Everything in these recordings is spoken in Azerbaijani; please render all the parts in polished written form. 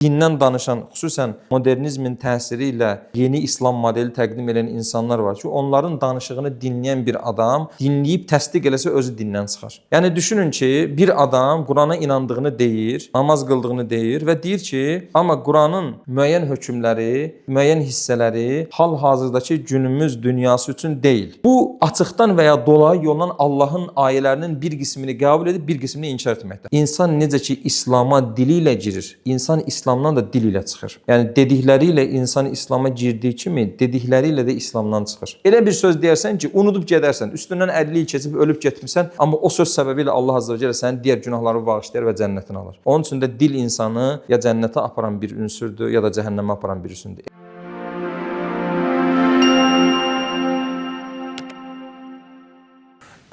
dindən danışan, xüsusən modernizmin təsiri ilə yeni İslam modeli təqdim edən insanlar var ki, onların danışığını dinləyən bir adam dinləyib təsdiq eləsə özü dindən çıxar. Yəni düşünün ki, bir adam Qurana inandığını deyir, namaz qıldığını deyir və deyir ki, amma Quranın müəyyən hökmləri, müəyyən hissələri hal-hazırdakı günümüz dünyası üçün deyil. Bu açıqdan və ya dolayı yolla Allahın ayələrinin bir qismini qəbul edib, bir qismini inkar etməkdir. İnsan necə ki İslam'a dili ilə girir, insan İslamdan da dil ilə çıxır. Yəni dedikləri ilə insan İslam'a girdiyi kimi, dedikləri ilə də İslamdan çıxır. Elə bir söz deyərsən ki, unudub gedərsən, üstündən 50 il keçib ölüb getmirsən, amma o söz səbəbilə Allah Azza və Cəllə sənin digər günahları bağışlayır və cənnətini alır. Onun üçün də dil insanı ya cənnətə aparan bir ünsürdür, ya da cəhənnəmə aparan bir ünsürdür.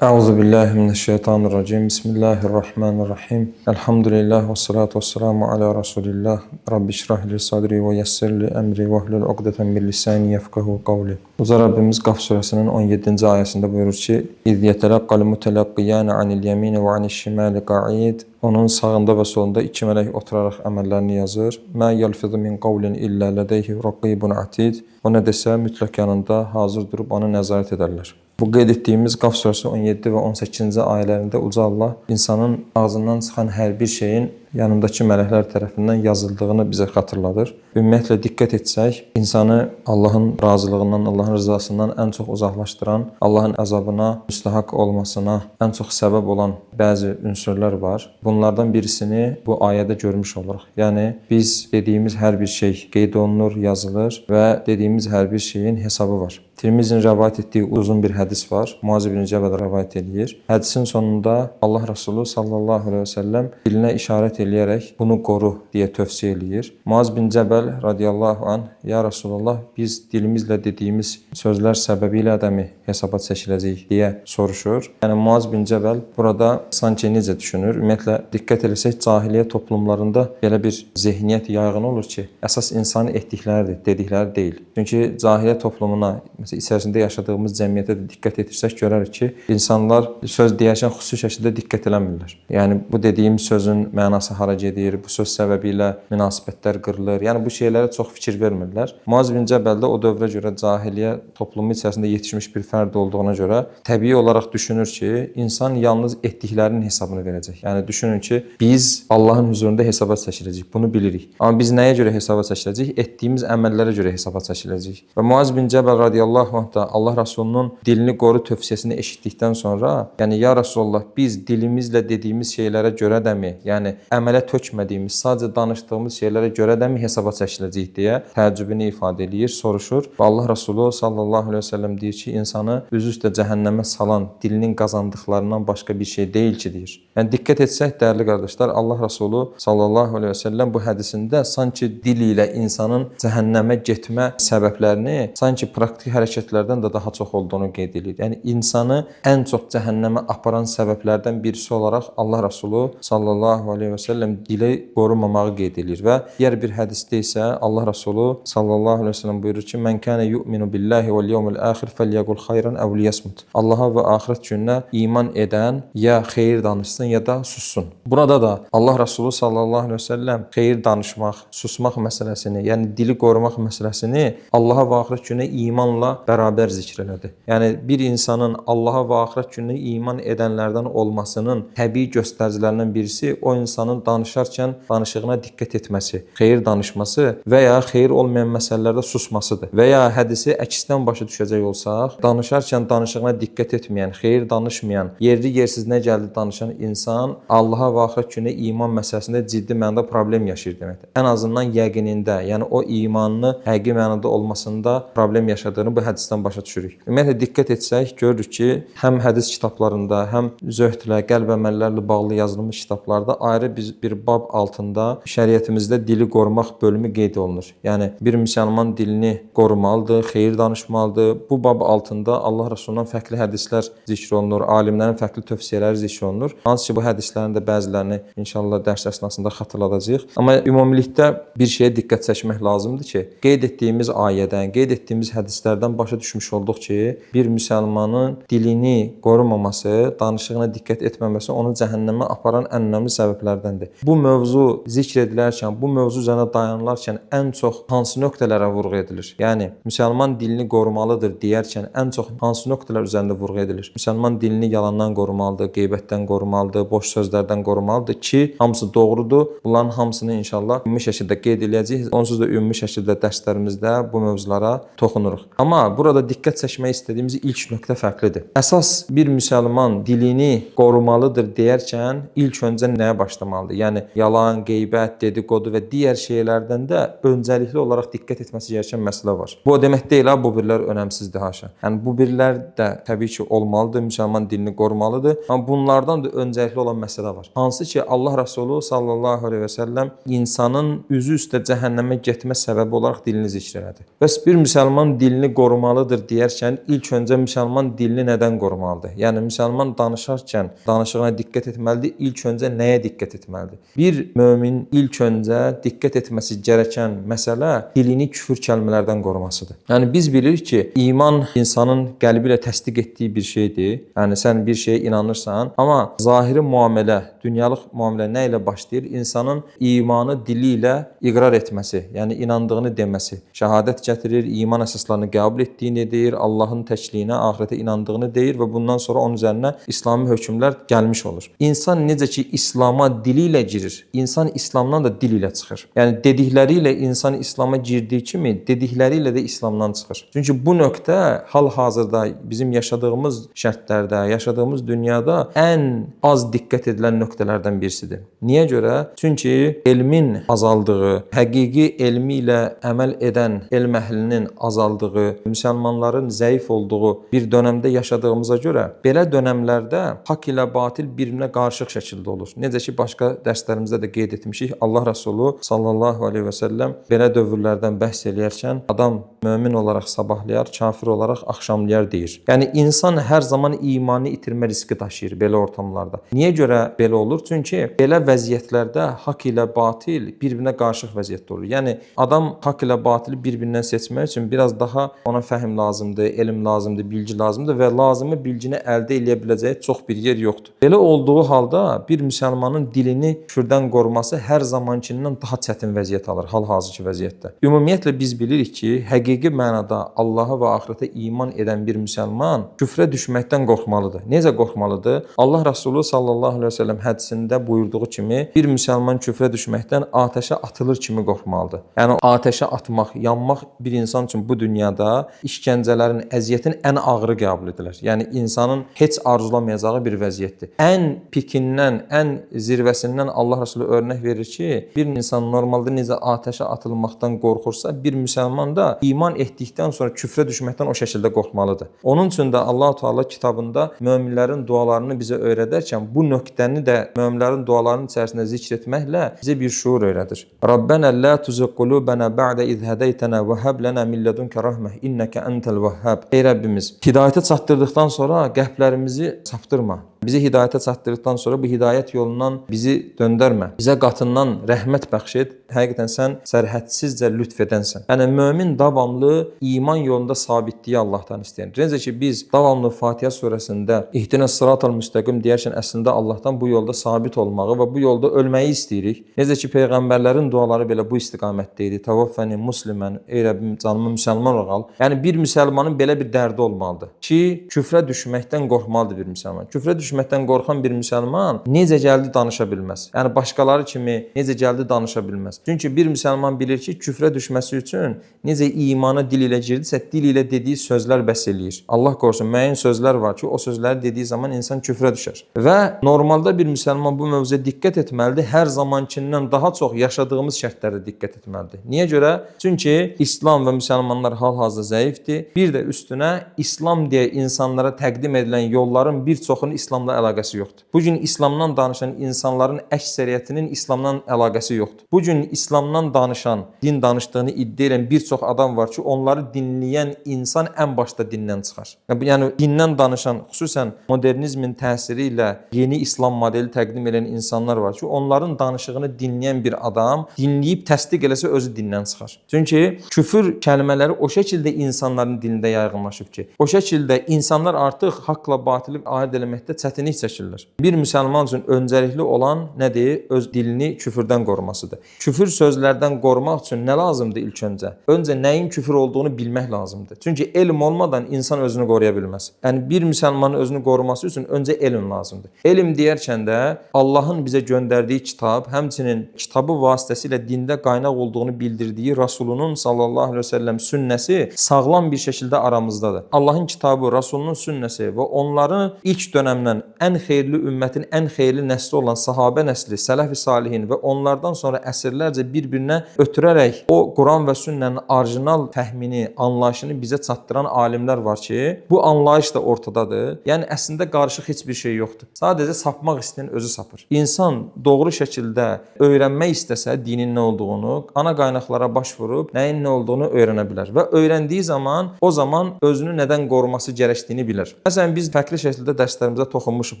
Euzubillahimineşşeytanirracim. Bismillahirrahmanirrahim. Elhamdülillah ve salatu vesselamu ala Resulillah. Rabbi şrahli sadri ve yessirli emri ve hlul uqdeten min lisani yefkahu qavli. Uca Rabbimiz Qaf surəsinin 17-ci ayəsində buyurur ki: İz yetelaqqal mutalaqqiyani anil yemini ve anil şimali qa'id. Onun sağında və solunda iki mələk oturaraq əməllərini yazır. Mə yelfizu min qavlin illə ladayhi raqibun atid. O nə desə mütləq yanında hazır durub onu nəzarət edərlər. Bu qeyd etdiyimiz Qaf surəsi 17 və 18-ci ayələrində Uca Allah insanın ağzından çıxan hər bir şeyin yanındakı mələklər tərəfindən yazıldığını bizə xatırladır. Ümumiyyətlə diqqət etsək, insanı Allahın razılığından, Allahın rızasından ən çox uzaqlaşdıran, Allahın əzabına müstəhaq olmasına ən çox səbəb olan bəzi ünsürlər var. Bunlardan birisini bu ayədə görmüş oluruq. Yəni biz dediyimiz hər bir şey qeyd olunur, yazılır və dediyimiz hər bir şeyin hesabı var. Tirmizinin rəvayət etdiyi uzun bir hədis var. Muaz ibn Cəbəl rəvayət edir. Hədisin sonunda Allah Resulü sallallahu aleyhi və səlləm dilinə işarət eləyərək bunu qoru deyə tövsiyə eləyir. Muaz bin Cəbəl radiyallahu anh, ya Resulullah, biz dilimizlə dediyimiz sözlər səbəbilə dəmi hesaba çəkiləcəyik deyə soruşur. Yəni Muaz bin Cəbəl burada sanki necə düşünür? Ümumiyyətlə diqqət eləsək, cahiliyyə toplumlarında belə bir zehniyyət yayğın olur ki, əsas insanın etdikləridir, dedikləri deyil. Çünki cahiliyyə toplumuna içərisində yaşadığımız cəmiyyətə də diqqət etirsək görərik ki, insanlar söz deyərkən xüsusi şəkildə diqqət eləmirlər. Yəni bu dediyim sözün mənası hara gedir, bu söz səbəbilə münasibətlər qırılır. Yəni bu şeylərə çox fikir vermirlər. Muaz bin Cəbəl də o dövrə görə cahiliyyə toplumu içərisində yetişmiş bir fərd olduğuna görə təbii olaraq düşünür ki, insan yalnız etdiklərinin hesabını verəcək. Yəni düşünün ki, biz Allahın huzurunda hesaba çəkiləcəyik. Bunu bilirik. Amma biz nəyə görə hesaba çəkiləcəyik? Etdiyimiz əməllərə görə hesaba çəkiləcəyik. Və Muaz bin Cəbəl radiyallahu anh da Allah Rasulunun dilini qoru tövsiyəsini eşitdikdən sonra, yəni ya Rasulullah, biz dilimizlə dediyimiz şeylərə görə dəmi, yəni əmələ tökmədiyimiz, sadəcə danışdığımız şeylərə görə dəmi hesaba çəkiləcəyik deyə təəccübünü ifadə eləyir, soruşur. Və Allah Rasulü sallallahu aleyhi ve sellem deyir ki, insanı üzü üstə cəhənnəmə salan dilinin qazandıqlarından başqa bir şey deyil ki, deyir. Yəni diqqət etsək, dəyərli qardaşlar, Allah Rasulü sallallahu aleyhi ve sellem bu hədisində sanki dil ilə insanın cəhənnəmə getmə səbəblərini sanki praktik hərəkətlərdən də daha çox olduğunu qeyd edir. Yəni insanı ən çox cəhənnəmə aparan səbəblərdən birisi olaraq Allah Rasulü sallallahu aleyhi ve sellem dili qorumamağı qeyd edir və digər bir hədisdə isə Allah Rasulü sallallahu aleyhi ve sellem buyurur ki, "Mən kana yu'minu billahi vel yevmil axir felyaqul xayran aw liyasmut." Allaha və axirət gününə iman edən ya xeyir danışsın ya da sussun. Burada da Allah Rasulü sallallahu aleyhi ve sellem xeyir danışmaq, susmaq məsələsini, yəni dili qorumaq məsələsini Allaha və axirət gününə imanla bərabər zikr elədi. Yəni bir insanın Allaha və axirət gününə iman edənlərdən olmasının təbii göstəricilərindən birisi o insanın danışarkən danışığına diqqət etməsi, xeyir danışması və ya xeyir olmayan məsələlərdə susmasıdır. Və ya hədisi əksdən başa düşəcək olsaq, danışarkən danışığına diqqət etməyən, xeyir danışmayan, yerli yersiz nə gəldi danışan insan Allaha və axirət gününə iman məsələsində ciddi mənada problem yaşayır deməkdir. Ən azından yəqinində, yəni o imanını həqiqi mənada olmasında problem yaşadığını bu hədisdən başa düşürük. Ümumiyyətlə diqqət etsək, görürük ki, həm hədis kitablarında, həm zöhdlə, qəlb əməllərlə bağlı yazılmış kitablarda ayrı bir bab altında şəriətimizdə dili qorumaq bölümü qeyd olunur. Yəni bir müsəlman dilini qorumalıdır, xeyir danışmalıdır. Bu bab altında Allah Rəsulundan fərqli hədislər zikr olunur, alimlərin fərqli tövsiyələri zikr olunur. Hansı ki bu hədislərin də bəzilərini inşallah dərs əsnasında xatırladacağıq. Amma ümumilikdə bir şeyə diqqət çəkmək lazımdır ki, qeyd etdiyimiz ayədən, qeyd etdiyimiz hədislərdən başa düşmüş olduq ki, bir müsəlmanın dilini qorumaması, danışığına diqqət etməməsi onu cəhənnəmə aparan ən önəmli səbəblərdəndir. Bu mövzu zikr edilərkən, bu mövzu üzərində dayanılarkən ən çox hansı nöqtələrə vurğu edilir? Yəni müsəlman dilini qorumalıdır deyərkən ən çox hansı nöqtələr üzərində vurğu edilir? Müsəlman dilini yalandan qorumalıdır, qeybətdən qorumalıdır, boş sözlərdən qorumalıdır ki, hamısı doğrudur. Bunların hamısını inşallah ümumi şəkildə qeyd edəcəyik. Onsuz da ümumi şəkildə dərslərimizdə bu mövzulara toxunuruq. Amma burada diqqət çəkmək istədiyimiz ilk nöqtə fərqlidir. Əsas bir müsəlman dilini qorumalıdır deyərkən ilk öncə nəyə başlamalıdır? Yəni yalan, qeybət, dedikodu və digər şeylərdən də öncəlikli olaraq diqqət etməsi gerəkən məsələ var. Bu o demək deyil, bu birlər önəmsizdir haşa. Yəni bu birlər də təbii ki olmalıdır, müsəlman dilini qorumalıdır. Amma bunlardan da öncəlikli olan məsələ var. Hansı ki Allah Rəsulu sallallahu əleyhi və səlləm insanın üzü üstə cəhənnəmə getmə səbəbi olaraq dilini zikr elədi. Bəs bir müsəlman dilini qorumalıdır deyərkən ilk öncə müsəlman dilini nədən qorumalıdır? Yəni müsəlman danışarkən danışığına diqqət etməlidir. İlk öncə nəyə diqqət etməlidir? Bir mömin ilk öncə diqqət etməsi gerəkən məsələ dilini küfür kəlmələrdən qorumasıdır. Yəni biz bilirik ki, iman insanın qəlbi ilə təsdiq etdiyi bir şeydir. Yəni sən bir şeyə inanırsan, amma zahiri müamilə, dünyalıq müamilə nə ilə başlayır? İnsanın imanı dili ilə iqrar etməsi, yəni inandığını deməsi, şəhadət gətirir, iman əsaslarını qəbul etdiyini deyir, Allahın təkliyinə, axirətə inandığını deyir və bundan sonra onun üzərinə İslami hökmlər gəlmiş olur. İnsan necə ki İslama dili ilə girir, insan İslamdan da dil ilə çıxır. Yəni dedikləri ilə insan İslama girdiyi kimi, dedikləri ilə də İslamdan çıxır. Çünki bu nöqtə hal-hazırda bizim yaşadığımız şərtlərdə, yaşadığımız dünyada ən az diqqət edilən nöqtələrdən birisidir. Niyə görə? Çünki elmin azaldığı, həqiqi elmi ilə əməl edən elm əhlinin azaldığı, müsəlmanların zəif olduğu bir dönəmdə yaşadığımıza görə belə dönəmlərdə haqq ilə batil bir-birinə qarışıq şəkildə olur. Necə ki başqa dərslərimizdə də qeyd etmişik, Allah Rəsulu sallallahu əleyhi və səlləm belə dövrlərdən bəhs eləyərkən adam mömin olaraq sabahlayar, kafir olaraq axşamlayar deyir. Yəni insan hər zaman imanı itirmə riski daşıyır belə ortamlarda. Niyə görə belə olur? Çünki belə vəziyyətlərdə haqq ilə batil bir-birinə qarışıq vəziyyətdə olur. Yəni adam haqq ilə batili bir-birindən seçmək üçün biraz daha ona fəhm lazımdır, elm lazımdır, bilgi lazımdır və lazımi bilgini əldə edə biləcəyi çox bir yer yoxdur. Belə olduğu halda bir müsəlmanın dilini küfrdən qoruması hər zamankindən daha çətin vəziyyət alır hal-hazırki vəziyyətdə. Ümumiyyətlə biz bilirik ki, həqiqi mənada Allaha və axirətə iman edən bir müsəlman küfrə düşməkdən qorxmalıdır. Necə qorxmalıdır? Allah Rəsulu sallallahu əleyhi və səlləm hədisində buyurduğu kimi bir müsəlman küfrə düşməkdən atəşə atılır kimi qorxmalıdır. Yəni atəşə atmaq, yanmaq bir insan üçün bu dünyada işgəncələrin, əziyyətin ən ağırı qəbul edilir. Yəni insanın heç arzulamayacağı bir vəziyyətdir. Ən pikindən, ən zirvəsindən Allah Rəsulu örnək verir ki, bir insan normalda necə atəşə atılmaqdan qorxursa, bir müsəlman da iman etdikdən sonra küfrə düşməkdən o şəkildə qorxmalıdır. Onun üçün də Allah Teala kitabında möminlərin dualarını bizə öyrədərkən bu nöqtəni də möminlərin dualarının içərisində zikr etməklə bizə bir şuur öyrədir. Rabbana la tuzigh qulubana ba'da iz hadaytana və hab lana min ladunka rahmeh innaka entel vehhab. Ey Rəbbimiz, hidayətə çatdırdıqdan sonra qəlblərimizi saptırma. Bizi hidayətə çatdırdıqdan sonra bu hidayət yolundan bizi döndərmə. Bizə qatından rəhmət bəxş et. Həqiqətən sən sərhədsizcə lütf edənsən. Yəni mömin davamlı iman yolunda sabitliyi Allahdan istəyir. Necə ki biz davamlı Fatihə surəsində İhdinəs sıratal müstəqim deyərkən əslində Allahdan bu yolda sabit olmağı və bu yolda ölməyi istəyirik. Necə ki peyğəmbərlərin duaları belə bu istiqamətdə idi. Təvaffəni muslimən, ey Rəbbim canımı müsəlman olaraq al. Yəni bir müsəlmanın belə bir dərdi olmalıdır ki, küfrə düşməkdən qorxmalıdır bir müsəlman. Küfrə düşməkdən qorxan bir müsəlman necə gəldi danışa bilməz. Yəni başqaları kimi necə gəldi danışa bilməz. Çünki bir müsəlman bilir ki, küfrə düşməsi üçün necə imana dil ilə girdisə, dil ilə dediyi sözlər bəs eləyir. Allah qorusun, müəyyən sözlər var ki, o sözləri dediyi zaman insan küfrə düşər. Və normalda bir müsəlman bu mövzuya diqqət etməlidir. Hər zamankindən daha çox yaşadığımız şərtlərdə diqqət etməlidir. Niyə görə? Çünki İslam və müsəlmanlar hal-hazırda zəifdir. Bir də üstünə İslam deyə insanlara təqdim edilən yolların bir çoxunu İslam İslamla əlaqəsi yoxdur. Bu gün İslamdan danışan insanların əksəriyyətinin İslamdan əlaqəsi yoxdur. Bu gün İslamdan danışan, din danışdığını iddia edən bir çox adam var ki, onları dinləyən insan ən başda dindən çıxar. Yəni dindən danışan, xüsusən modernizmin təsiri ilə yeni İslam modeli təqdim edən insanlar var ki, onların danışığını dinləyən bir adam dinləyib təsdiq eləsə özü dindən çıxar. Çünki küfür kəlmələri o şəkildə insanların dilində yaygınlaşıb ki, o şəkildə insanlar artıq haqla batılı ayırd eləməkdə çətinlik çəkirlər. Bir müsəlman üçün öncəlikli olan nədir? Öz dilini küfürdən qorumasıdır. Küfür sözlərdən qorumaq üçün nə lazımdır ilk öncə? Öncə nəyin küfür olduğunu bilmək lazımdır. Çünki elm olmadan insan özünü qoruya bilməz. Yəni bir müsəlmanın özünü qoruması üçün öncə elm lazımdır. Elm deyərkən də Allahın bizə göndərdiyi kitab, həmçinin kitabı vasitəsilə dində qaynaq olduğunu bildirdiyi Rasulunun sallallahu əleyhi və səlləm sünnəsi sağlam bir şəkildə aramızdadır. Allahın kitabı, Rasulunun sünnəsi və onların ilk dönəmdən ən xeyirli ümmətin ən xeyirli nəsli olan sahabə nəsli, sələf-i salihin və onlardan sonra əsrlərcə bir-birinə ötürərək o Quran və sünnənin orijinal fəhmini, anlayışını bizə çatdıran alimlər var ki, bu anlayış da ortadadır. Yəni əslində qarışıq heç bir şey yoxdur. Sadəcə sapmaq istəyən özü sapır. İnsan doğru şəkildə öyrənmək istəsə dinin nə olduğunu, ana qaynaqlara baş vurub nəyin nə olduğunu öyrənə bilər və öyrəndiyi zaman o zaman özünü nədən qoruması gərəkdiyini bilər. Məsələn biz fərqli şəkildə dərslərimizdə toxunmuşuq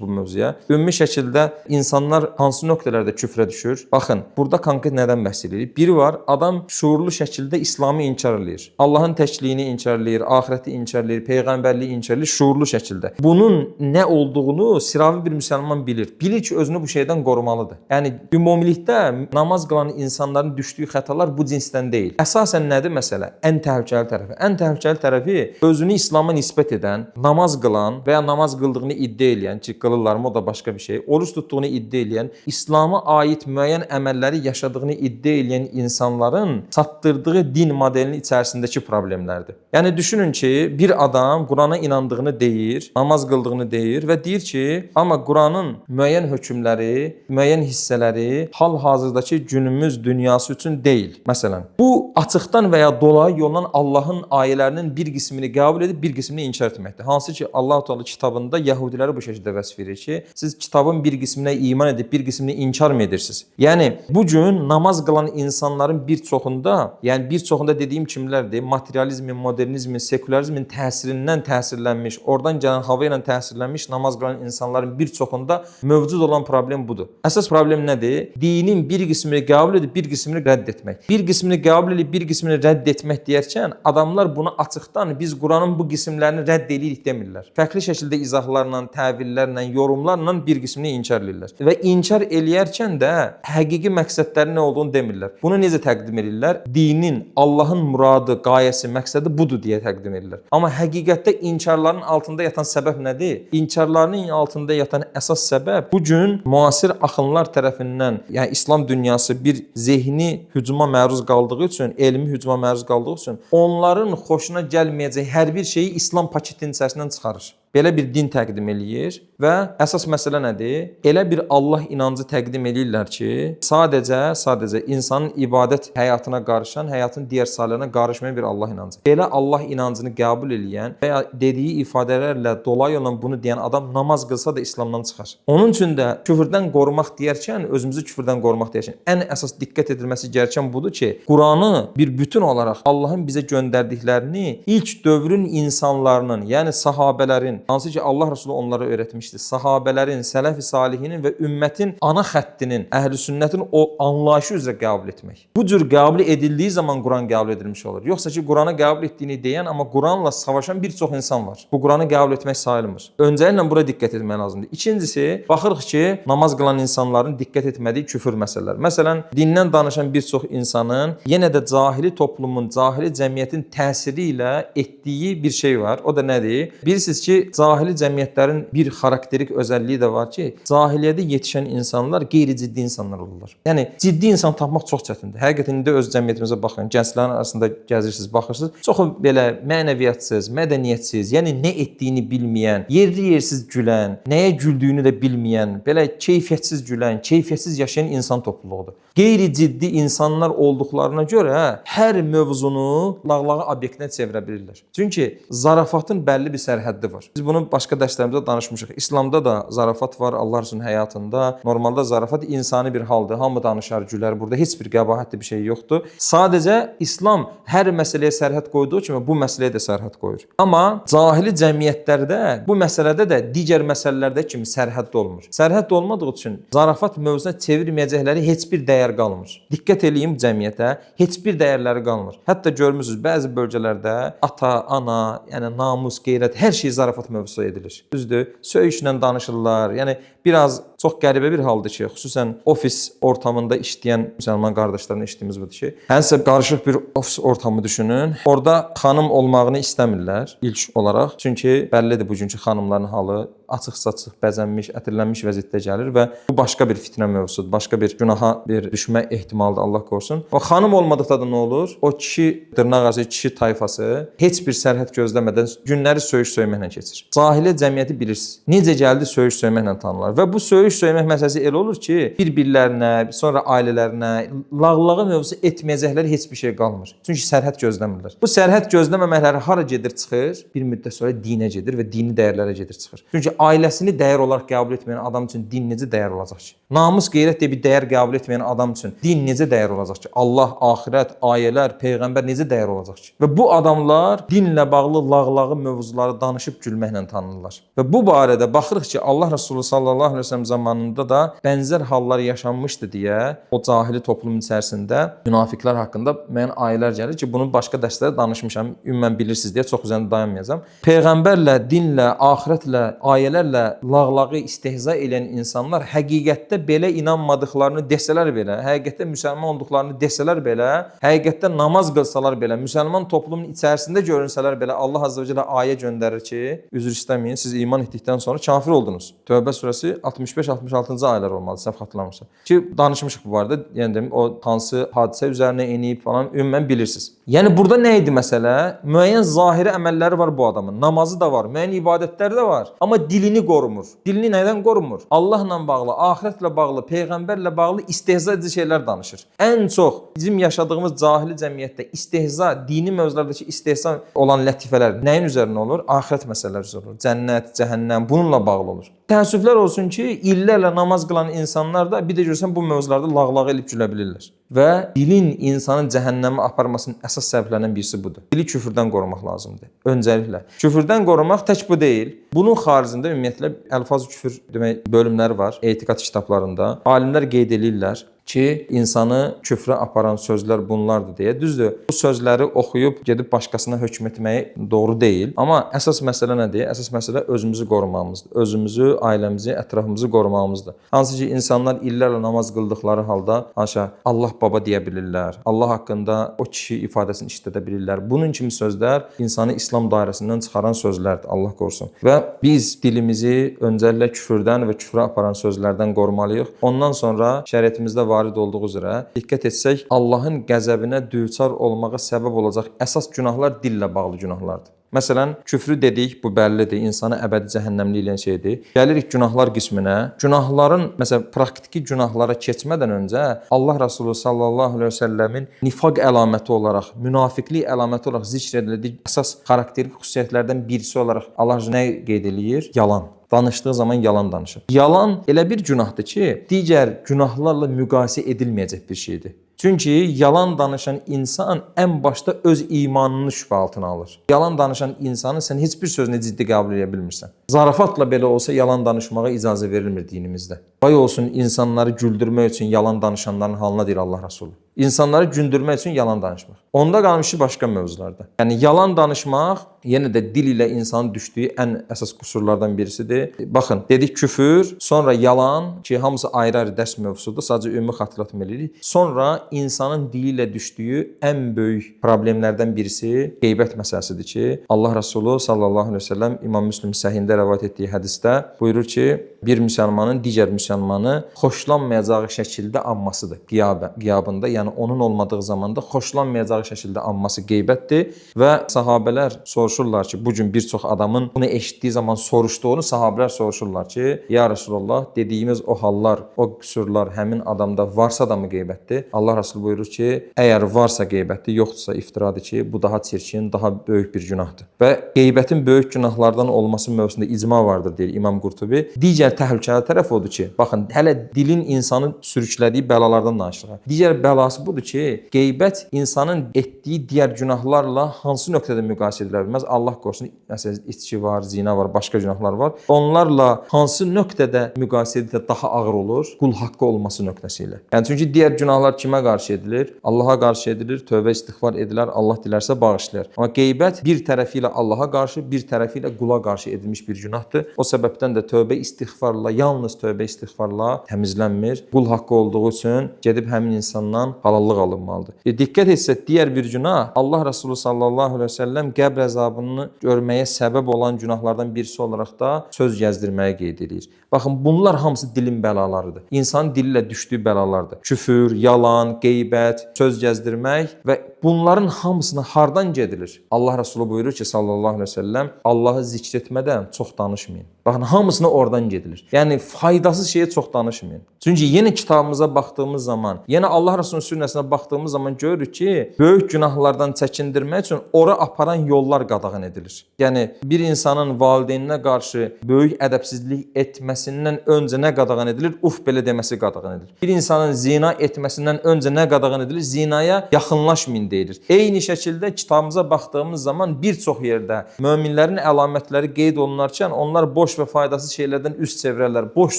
bu mövzuya. Ümumi şəkildə insanlar hansı nöqtələrdə küfrə düşür? Baxın, burada konkret nədən bəhs edirik? Biri var, adam şuurlu şəkildə İslamı inkar eləyir. Allahın təkliyini inkar eləyir, axirəti inkar eləyir, peyğəmbərliyi inkar eləyir şuurlu şəkildə. Bunun nə olduğunu sıravi bir müsəlman bilir. Bilir ki, özünü bu şeydən qorumalıdır. Yəni ümumilikdə namaz qılan insanların düşdüyü xətalar bu cinsdən deyil. Əsasən nədir məsələ? Ən təhlükəli tərəfi. Ən təhlükəli tərəfi özünü İslama nisbət edən, namaz qılan və ya namaz qıldığını iddia edən ki, qılırlarmı o da başqa bir şey. Oruç tutduğunu iddia edən, İslama aid müəyyən əməlləri yaşadığını iddia edən insanların çatdırdığı din modelinin içərisindəki problemlərdir. Yəni düşünün ki, bir adam Qurana inandığını deyir, namaz qıldığını deyir və deyir ki, amma Quranın müəyyən hökmləri, müəyyən hissələri hal-hazırdakı günümüz dünyası üçün deyil. Məsələn, bu açıqdan və ya dolayı yolla Allahın ayələrinin bir qismini qəbul edib bir qismini inkar etməkdir. Hansı ki Allah Teala kitabında Yəhudiləri bu şəkildə vəsf edir ki, siz kitabın bir qisminə iman edib bir qismini inkar mı edirsiniz? Yəni bu gün namaz qılan insanların bir çoxunda, yəni bir çoxunda dediyim kimlərdir? Materializmin, modernizmin, sekülərizmin təsirindən təsirlənmiş, oradan gələn hava ilə təsirlənmiş namaz qılan insanların bir çoxunda mövcud olan problem budur. Əsas problem nədir? Dinin bir qismini qəbul edib bir qismini rədd etmək. Bir qismini qəbul edib bir qismini rədd etmək deyərkən adamlar bunu açıqdan biz Quranın bu qismlərini rədd edirik demirlər. Fərqli şəkildə izahlarla, təvillərlə, yorumlarla bir qismini inkar edirlər. Və inkar eləyərkən də həqiqi məqsədləri nə olduğunu demirlər. Bunu necə təqdim edirlər? Dinin, Allahın muradı, qayəsi, məqsədi budur deyə təqdim edirlər. Amma həqiqətdə inkarların altında yatan səbəb nədir? İnkarların altında yatan əsas səbəb bu gün müasir axınlar tərəfindən, yəni İslam dünyası bir zehni hücuma məruz qaldığı üçün, elmi hücuma məruz qaldığı üçün onların xoşuna gəlməyəcək hər bir şeyi İslam paketinin içərisindən çıxarır. Belə bir din təqdim eləyir və əsas məsələ nədir? Elə bir Allah inancı təqdim eləyirlər ki, sadəcə insanın ibadət həyatına qarışan, həyatın digər sahələrinə qarışmayan bir Allah inancı. Belə Allah inancını qəbul eləyən və ya dediyi ifadələrlə dolayı yolla bunu deyən adam namaz qılsa da İslamdan çıxar. Onun üçün də küfrdən qorumaq deyərkən, özümüzü küfrdən qorumaq deyərkən ən əsas diqqət edilməsi gərəkən budur ki, Quranı bir bütün olaraq Allahın bizə göndərdiklərini ilk dövrün insanlarının, yəni sahabələrin, hansı ki Allah Resulü onlara öyrətmişdi. Sahabələrin, sələf-i salihinin və ümmətin ana xəttinin, əhl-i sünnətin o anlayışı üzrə qəbul etmək. Bu cür qəbul edildiyi zaman Quran qəbul edilmiş olur. Yoxsa ki Quranı qəbul etdiyini deyən, amma Quranla savaşan bir çox insan var. Bu Quranı qəbul etmək sayılmır. Öncəliklə bura diqqət etmək lazımdır. İkincisi, baxırıq ki, namaz qılan insanların diqqət etmədiyi küfür məsələləri. Məsələn, dindən danışan bir çox insanın yenə də cahili toplumun, cahili cəmiyyətin təsiri ilə etdiyi bir şey var. O da nədir? Bilirsiniz ki, cahili cəmiyyətlərin bir xarakterik özəlliyi də var ki, cahiliyyədə yetişən insanlar qeyri-ciddi insanlar olurlar. Yəni ciddi insan tapmaq çox çətindir. Həqiqətən indi öz cəmiyyətimizə baxın, gənclərin arasında gəzirsiniz, baxırsınız. Çoxu belə mənəviyyatsız, mədəniyyətsiz, yəni nə etdiyini bilməyən, yerli-yersiz gülən, nəyə güldüyünü də bilməyən, belə keyfiyyətsiz gülən, keyfiyyətsiz yaşayan insan topluluğudur. Qeyri-ciddi insanlar olduqlarına görə hər mövzunu lağlağı obyektinə çevirə bilirlər. Çünki zarafatın bəlli bir sərhəddi var. Biz bunu başqa dərslərimizdə danışmışıq. İslamda da zarafat var, Allah Rəsulunun həyatında. Normalda zarafat insani bir haldır. Hamı danışar, gülər. Burada heç bir qəbahətli bir şey yoxdur. Sadəcə İslam hər məsələyə sərhəd qoyduğu kimi bu məsələyə də sərhəd qoyur. Amma cahili cəmiyyətlərdə bu məsələdə də digər məsələlərdə kimi sərhəd olmur. Sərhəd olmadığı üçün zarafat mövzusuna çevirməyəcəkləri heç bir dəyər qalmır. Diqqət eləyin cəmiyyətə, heç bir dəyərləri qalmır. Hətta görmüsünüz bəzi bölgələrdə ata, ana, yəni namus, qeyrət hər şey zarafat mövzusu edilir. Düzdür? Söyüşlə danışırlar. Yəni biraz çox qəribə bir haldır ki, xüsusən ofis ortamında işləyən müsəlman qardaşlarına eşitdiyimiz budur ki, hənssə qarışıq bir ofis ortamı düşünün. Orada xanım olmağını istəmirlər ilk olaraq. Çünki bəllidir bugünkü xanımların halı açıq-saçıq, bəzənmiş, ətirlənmiş vəziyyətdə gəlir və bu başqa bir fitnə mövzusudur. Başqa bir günaha bir düşmə ehtimalıdır, Allah qorusun. O xanım olmadıqda da nə olur? O kişi, dırnaqarası kişi tayfası heç bir sərhəd gözləmədən günləri söyüş söyməklə keçir. Cahiliyyə cəmiyyəti bilirsiniz. Necə gəldi söyüş söyməklə tanınırlar və bu söyüş söymək məsələsi elə olur ki, bir-birlərinə, sonra ailələrinə lağlağı mövzusu etməyəcəkləri heç bir şey qalmır. Çünki sərhəd gözləmirlər. Bu sərhəd gözləməməkləri hara gedir, çıxır? Bir müddət sonra dinə gedir və dini dəyərlərə gedir, çıxır. Çünki ailəsini dəyər olaraq qəbul etməyən adam üçün din necə dəyər olacaq ki? Namus, qeyrət deyə bir dəyər qəbul etməyən adam üçün din necə dəyər olacaq ki? Allah, axirət, ayələr, peyğəmbər necə dəyər olacaq ki? Və bu adamlar dinlə bağlı lağlağı mövzuları danışıb gülməklə tanınırlar. Və bu barədə baxırıq ki, Allah Rəsulü sallallahu əleyhi və səlləm zamanında da bənzər hallar yaşanmışdı deyə o cahili toplum içərisində münafiqlər haqqında müəyyən ayələr gəlir ki, bunu başqa dərslərdə danışmışam. Ümumən bilirsiniz deyə çox üzərində dayanmayacağam. Peyğəmbərlə, dinlə, axirətlə, ayələrlə lağlağı istehza edən insanlar həqiqətdə belə inanmadıqlarını desələr belə, həqiqətdə müsəlman olduqlarını desələr belə, həqiqətdə namaz qılsalar belə, müsəlman toplumun içərisində görünsələr belə Allah Azza və Cəllə ayə göndərir ki, üzr istəməyin, siz iman etdikdən sonra kafir oldunuz. Tövbə surəsi 65-66-cı ayələr olmalı, səhv xatırlamırsam. Ki danışmışıq bu barədə, yəni dedim o hansı hadisə üzərinə enib falan ümumən bilirsiniz. Yəni burada nə idi məsələ? Müəyyən zahiri əməlləri var bu adamın. Namazı da var, müəyyən ibadətləri də var. Amma dilini qorumur. Dilini nədən qorumur? Allahla bağlı, axirətlə bağlı, peyğəmbərlə bağlı istehza edici şeylər danışır. Ən çox bizim yaşadığımız cahili cəmiyyətdə istehza, dini mövzulardakı istehza olan lətifələr nəyin üzərinə olur? Axirət məsələləri üzərinə olur. Cənnət, cəhənnəm bununla bağlı olur. Təəssüflər olsun ki, illərlə namaz qılan insanlar da bir də görsən bu mövzularda lağlağı elib gülə bilirlər. Və dilin insanın cəhənnəmə aparmasının əsas səbəblərindən birisi budur. Dili küfrdən qorumaq lazımdır. Öncəliklə. Küfrdən qorumaq tək bu deyil. Bunun xaricində ümumiyyətlə əlfaz-ı küfr demək bölümləri var etiqad kitablarında. Alimlər qeyd edirlər ki, insanı küfrə aparan sözlər bunlardır deyə. Düzdür, bu sözləri oxuyub gedib başqasına hökm etməyi doğru deyil. Amma əsas məsələ nədir? Əsas məsələ özümüzü qorumağımızdır. Özümüzü, ailəmizi, ətrafımızı qorumağımızdır. Hansı ki, insanlar illərlə namaz qıldıqları halda haşa Allah baba deyə bilirlər. Allah haqqında o kişi ifadəsini işlədə bilirlər. Bunun kimi sözlər insanı İslam dairəsindən çıxaran sözlərdir. Allah qorusun. Və biz dilimizi öncəliklə küfrdən və küfrə aparan sözlərdən qorumalıyıq. Ondan sonra şəriətimizdə varid olduğu üzrə diqqət etsək, Allahın qəzəbinə düçar olmağa səbəb olacaq əsas günahlar dillə bağlı günahlardır. Məsələn, küfrü dedik, bu bəllidir, insanı əbədi cəhənnəmli eləyən şeydir. Gəlirik günahlar qisminə. Günahların, məsələn, praktiki günahlara keçmədən öncə Allah Rəsulü sallallahu əleyhi və səlləmin nifaq əlaməti olaraq, münafiqlik əlaməti olaraq zikr edildiyi əsas xarakterik xüsusiyyətlərdən birisi olaraq Allah nə qeyd eləyir? Yalan. Danışdığı zaman yalan danışır. Yalan elə bir günahdır ki, digər günahlarla müqayisə edilməyəcək bir şeydir. Çünki yalan danışan insan ən başda öz imanını şübhə altına alır. Yalan danışan insanı sən heç bir sözünü ciddi qəbul edə bilmirsən. Zarafatla belə olsa yalan danışmağa icazə verilmir dinimizdə. Vay olsun insanları güldürmək üçün yalan danışanların halına deyir Allah Rəsulü. İnsanları güldürmək üçün yalan danışmaq. Onda qalmışı başqa mövzularda. Yəni yalan danışmaq yenə də dil ilə insanın düşdüyü ən əsas qüsurlardan birisidir. Baxın, dedik küfür, sonra yalan ki, hamısı ayrı-ayrı dərs mövzusudur. Sadəcə ümumi xatırlatma edirik. Sonra insanın dili ilə düşdüyü ən böyük problemlərdən birisi qeybət məsələsidir ki, Allah Rəsulü sallallahu əleyhi və səlləm İmam Müslim səhihində rivayet etdiyi hədisdə buyurur ki, bir müsəlmanın digər müsəlmanı xoşlanmayacağı şəkildə anmasıdır qiyabında, yəni yəni onun olmadığı zamanda xoşlanmayacağı şəkildə anması qeybətdir və sahabələr soruşurlar ki, bu gün bir çox adamın bunu eşitdiyi zaman soruşduğunu sahabələr soruşurlar ki, ya Rasulullah, dediyimiz o hallar, o qüsurlar həmin adamda varsa da mı qeybətdir? Allah Rasulü buyurur ki, əgər varsa qeybətdir, yoxdursa iftiradır ki, bu daha çirkin, daha böyük bir günahdır. Və qeybətin böyük günahlardan olması mövzusunda icma vardır deyir İmam Qurtubi. Digər təhlükəli tərəf odur ki, baxın, hələ dilin insanı sürüklədiyi bəlalardan danışırıq. Digər bəlası budur ki, qeybət insanın etdiyi digər günahlarla hansı nöqtədə müqayisə edilə bilməz? Allah qorusun, məsələn, içki var, zina var, başqa günahlar var. Onlarla hansı nöqtədə müqayisə edilə daha ağır olur? Qul haqqı olması nöqtəsi ilə. Yəni çünki digər günahlar kimə qarşı edilir? Allaha qarşı edilir, tövbə istiğfar edilər, Allah dilərsə bağışlayar. Amma qeybət bir tərəfi ilə Allaha qarşı, bir tərəfi ilə qula qarşı edilmiş bir günahdır. O səbəbdən də tövbə istiğfarla, yalnız tövbə istiğfarla təmizlənmir. Qul haqqı olduğu üçün gedib həmin insandan halallıq alınmalıdır. Diqqət etsək, digər bir günah Allah Resulü sallallahu əleyhi və səlləm qəbr əzabını görməyə səbəb olan günahlardan birisi olaraq da söz gəzdirməyi qeyd edir. Baxın, bunlar hamısı dilin bəlalarıdır. İnsanın dili ilə düşdüyü bəlalardır. Küfür, yalan, qeybət, söz gəzdirmək və bunların hamısına hardan gedilir? Allah Resulü buyurur ki, sallallahu əleyhi və səlləm, Allahı zikr etmədən çox danışmayın. Baxın, hamısına oradan gedilir. Yəni faydasız şeyə çox danışmayın. Çünki yeni kitabımıza baxdığımız zaman, yəni Allah Resulünün sünnəsinə baxdığımız zaman görürük ki, böyük günahlardan çəkindirmək üçün ora aparan yollar qadağan edilir. Yəni bir insanın valideyninə qarşı böyük ədəbsizlik etməsindən öncə nə qadağan edilir? Uf belə deməsi qadağan edilir. Bir insanın zina etməsindən öncə nə qadağan edilir? Zinaya yaxınlaşmayın deyilir. Eyni şəkildə kitabımıza baxdığımız zaman bir çox yerdə möminlərin əlamətləri qeyd olunarkən onlar boş və faydasız şeylərdən üz çevirərlər, boş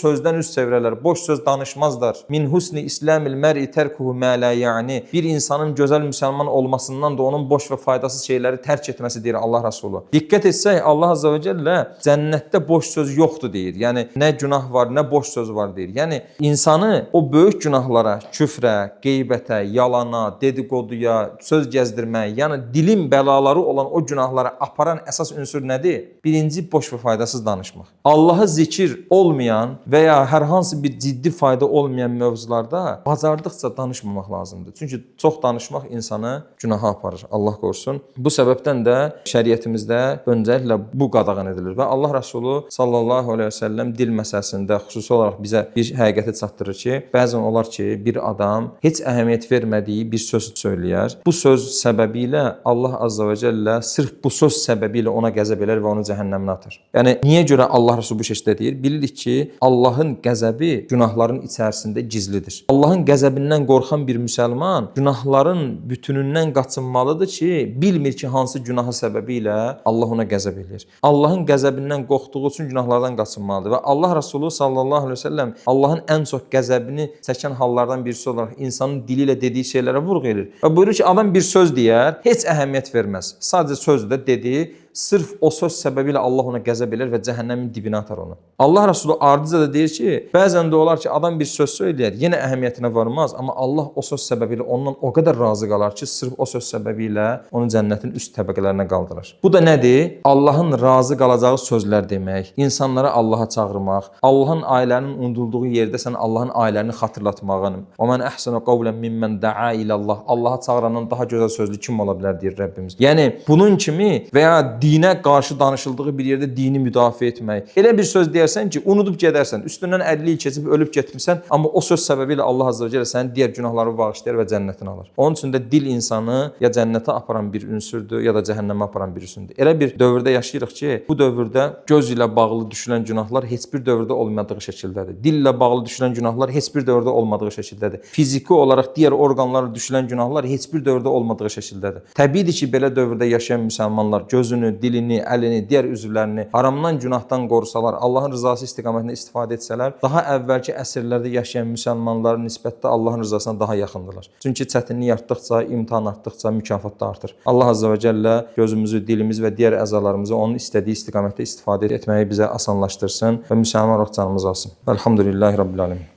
sözdən üz çevirərlər, boş söz danışmazlar. Min husni islamil mər'i tərkuhu mə la ya'ni. Bir insanın gözəl müsəlman olmasından da onun boş və faydasız şeyləri tərk etməsi deyir Allah Resulü. Diqqət etsək, Allah Azza və Cəllə cənnətdə boş söz yoxdur deyir. Yəni nə günah var, nə boş söz var deyir. Yəni insanı o böyük günahlara, küfrə, qeybətə, yalana, dedikoduya, söz gəzdirmək, yəni dilin bəlaları olan o günahlara aparan əsas ünsur nədir? Birinci, boş və faydasız danışmaq. Allah'a zikir olmayan və ya hər hansı bir ciddi fayda olmayan mövzularda bacardıqca danışmamaq lazımdır. Çünki çox danışmaq insanı günaha aparır. Allah qorusun. Bu səbəbdən də şəriətimizdə öncəliklə bu qadağan edilir və Allah Resulü sallallahu əleyhi və səlləm dil məsələsində xüsusi olaraq bizə bir həqiqəti çatdırır ki, bəzən olar ki, bir adam heç əhəmiyyət vermədiyi bir söz söyləyər. Bu söz səbəbilə Allah Azza və Cəllə sırf bu söz səbəbilə ona qəzəb elər və onu cəhənnəmə atar. Yəni niyə görə Allah Resulü bu şəkildə deyir? Bilirik ki, Allahın qəzəbi günahların içərisində gizlidir. Allahın qəzəbindən qorxan bir müsəlman günahların bütünündən qaçınmalıdır ki, bilmir ki, hansı günahı səbəbilə Allah ona qəzəb edir. Allahın qəzəbindən qorxduğu üçün günahlardan qaçınmalıdır və Allah Resulü sallallahu əleyhi və səlləm Allahın ən çox qəzəbini çəkən hallardan birisi olaraq insanın dili ilə dediyi şeylərə vurğu edir. Və buyurur ki, adam bir söz deyər, heç əhəmiyyət verməz. Sadəcə sözdür dedi. Sırf o söz səbəbilə Allah ona qəzəb elər və cəhənnəmin dibinə atar onu. Allah Resulü ardıca da deyir ki, bəzən də olar ki, adam bir söz söyləyər, yenə əhəmiyyətinə varmaz, amma Allah o söz səbəbilə ondan o qədər razı qalar ki, sırf o söz səbəbilə onu cənnətin üst təbəqələrinə qaldırır. Bu da nədir? Allahın razı qalacağı sözlər demək, insanları Allaha çağırmaq, Allahın ayələrinin unudulduğu yerdə sən Allahın ayələrini xatırlatmağın. O mən əhsənu qavlən mimmən da'a ilallah. Allaha çağırandan daha gözəl sözlü kim ola bilər deyir Rəbbimiz. Yəni bunun kimi və ya dinə qarşı danışıldığı bir yerdə dini müdafiə etmək. Elə bir söz deyərsən ki, unudub gedərsən, üstündən 50 il keçib ölüb getmisən, amma o söz səbəbilə Allah Azza və Cəllə sənin digər günahları bağışlayar və cənnətinə alır. Onun üçün də dil insanı ya cənnətə aparan bir ünsürdür, ya da cəhənnəmə aparan bir ünsürdür. Elə bir dövrdə yaşayırıq ki, bu dövrdə göz ilə bağlı düşülən günahlar heç bir dövrdə olmadığı şəkildədir. Dil ilə bağlı düşülən günahlar heç bir dövrdə olmadığı şəkildədir. Fiziki olaraq digər orqanlara düşülən günahlar heç bir dövrdə olmadığı şəkildədir. Təbiidir ki, belə dövrdə yaşayan müsəlmanlar gözünü, dilini, əlini, digər üzvlərini haramdan, günahdan qorusalar, Allahın rızası istiqamətində istifadə etsələr, daha əvvəlki əsrlərdə yaşayan müsəlmanların nisbətdə Allahın rızasına daha yaxındırlar. Çünki çətinlik artdıqca, imtahan artdıqca mükafat da artır. Allah Azza və Cəllə gözümüzü, dilimiz və digər əzalarımızı onun istədiyi istiqamətdə istifadə etməyi bizə asanlaşdırsın və müsəlman olaq canımız alsın. Elhamdülillahi Rabbil alemin.